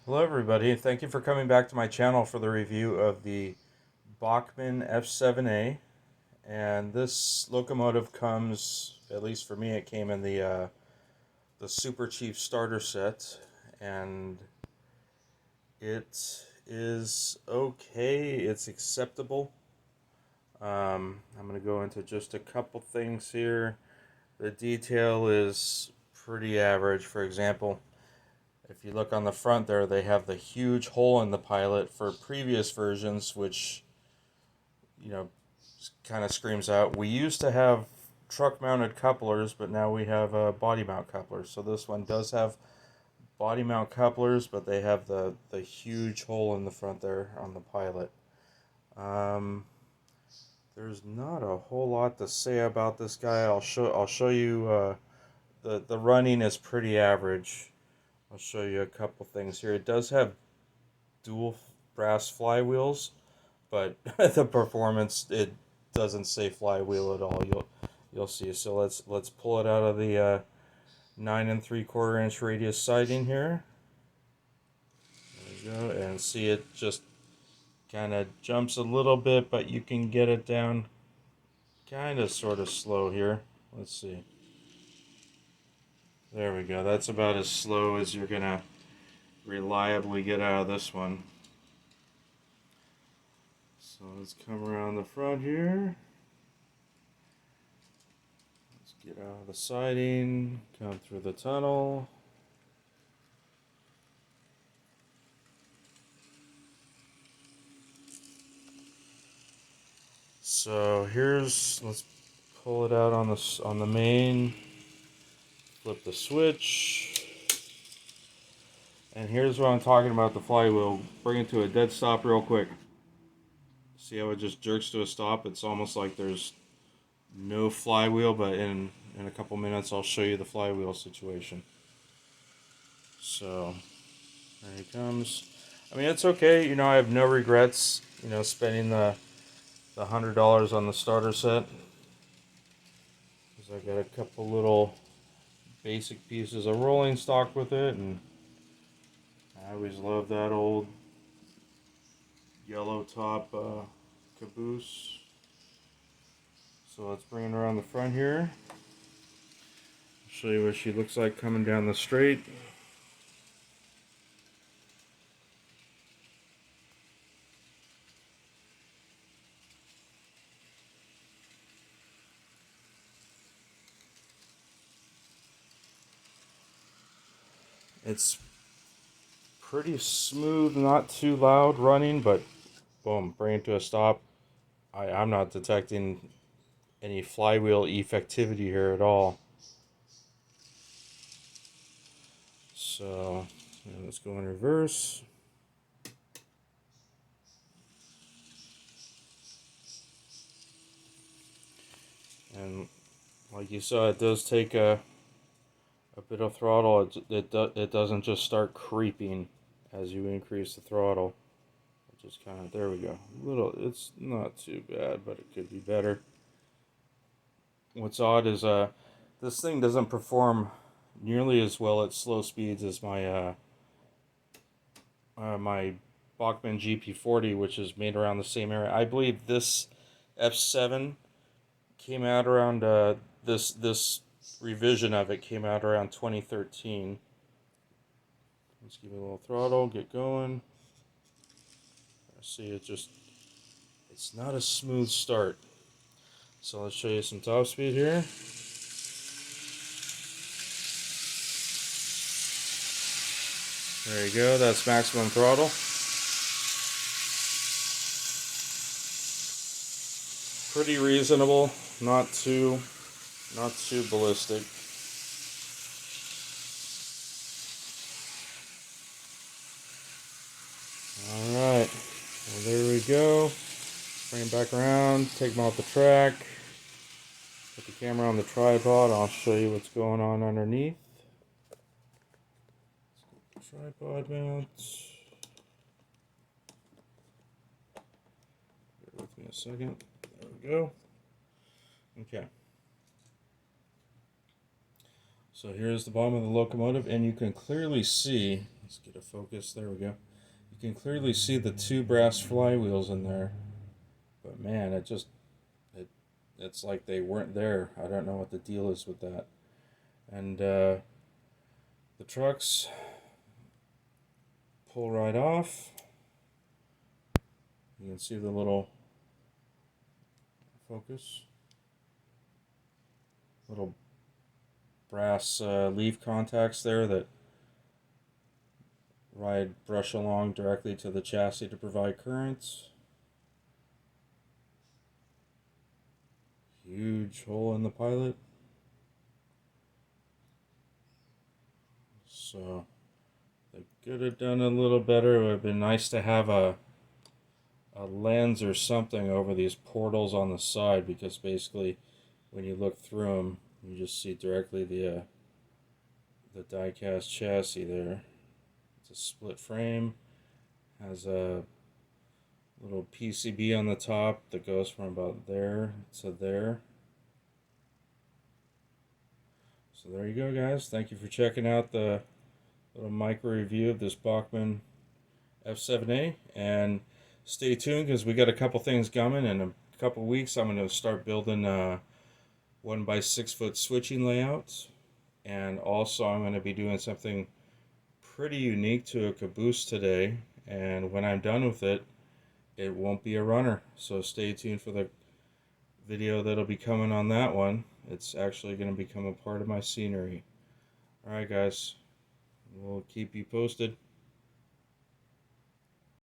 Hello everybody, thank you for coming back to my channel for the review of the Bachmann F7A. And this locomotive comes, at least for me, it came in the Super Chief starter set. And it is okay, it's acceptable. I'm going to go into just a couple things here. The detail is pretty average. For example, if you look on the front there, they have the huge hole in the pilot for previous versions, which, you know, kind of screams out. We used to have truck mounted couplers, but now we have body mount couplers. So this one does have body mount couplers, but they have the huge hole in the front there on the pilot. Um, there's not a whole lot to say about this guy. I'll show you. The running is pretty average. I'll show you a couple things here. It does have dual brass flywheels, but the performance, it doesn't say flywheel at all. You'll see. So let's pull it out of the 9 3/4 inch radius siding here. There we go, and see it just kind of jumps a little bit, but you can get it down kind of sort of slow here. Let's see. There we go. That's about as slow as you're gonna reliably get out of this one. So let's come around the front here. Let's get out of the siding, come through the tunnel. So let's pull it out on the main, flip the switch, and here's what I'm talking about, the flywheel. Bring it to a dead stop real quick. See how it just jerks to a stop? It's almost like there's no flywheel, but in a couple minutes I'll show you the flywheel situation. So there he comes. I mean, it's okay. I have no regrets. Spending the $100 on the starter set, because I got a couple little basic pieces of rolling stock with it, and I always loved that old yellow top caboose. So let's bring it around the front here. Show you what she looks like coming down the straight. It's pretty smooth, not too loud running, but boom, bring it to a stop. I'm not detecting any flywheel effectivity here at all. So let's go in reverse. And like you saw, it does take a bit of throttle. It doesn't just start creeping as you increase the throttle. It just kind of, there we go. It's not too bad, but it could be better. What's odd is this thing doesn't perform nearly as well at slow speeds as my Bachmann GP40, which is made around the same area. I believe this F7 came out around this revision of it came out around 2013. Let's give it a little throttle, get going. See, it's not a smooth start. So let's show you some top speed here. There you go, that's maximum throttle. Pretty reasonable, not too ballistic. Alright, well there we go. Bring it back around, take them off the track. Put the camera on the tripod, I'll show you what's going on underneath. Tripod mount. Bear with me a second. There we go. Okay. So here's the bottom of the locomotive, and you can clearly see Let's get a focus. There we go. You can clearly see the two brass flywheels in there, but man, it's like they weren't there. I don't know what the deal is with that. And the trucks pull right off. You can see the little focus, little brass leaf contacts there that brush along directly to the chassis to provide currents. Huge hole in the pilot. So they could have done a little better. It would have been nice to have a lens or something over these portals on the side, because basically when you look through them you just see directly the die-cast chassis there. It's a split frame, has a little PCB on the top that goes from about there to there. So there you go, guys. Thank you for checking out the little micro review of this Bachmann F7A, and stay tuned because we got a couple things coming. In a couple weeks I'm going to start building 1x6 foot switching layouts, and also I'm going to be doing something pretty unique to a caboose today, and when I'm done with it, it won't be a runner. So stay tuned for the video that'll be coming on that one. It's actually going to become a part of my scenery. Alright guys, we'll keep you posted.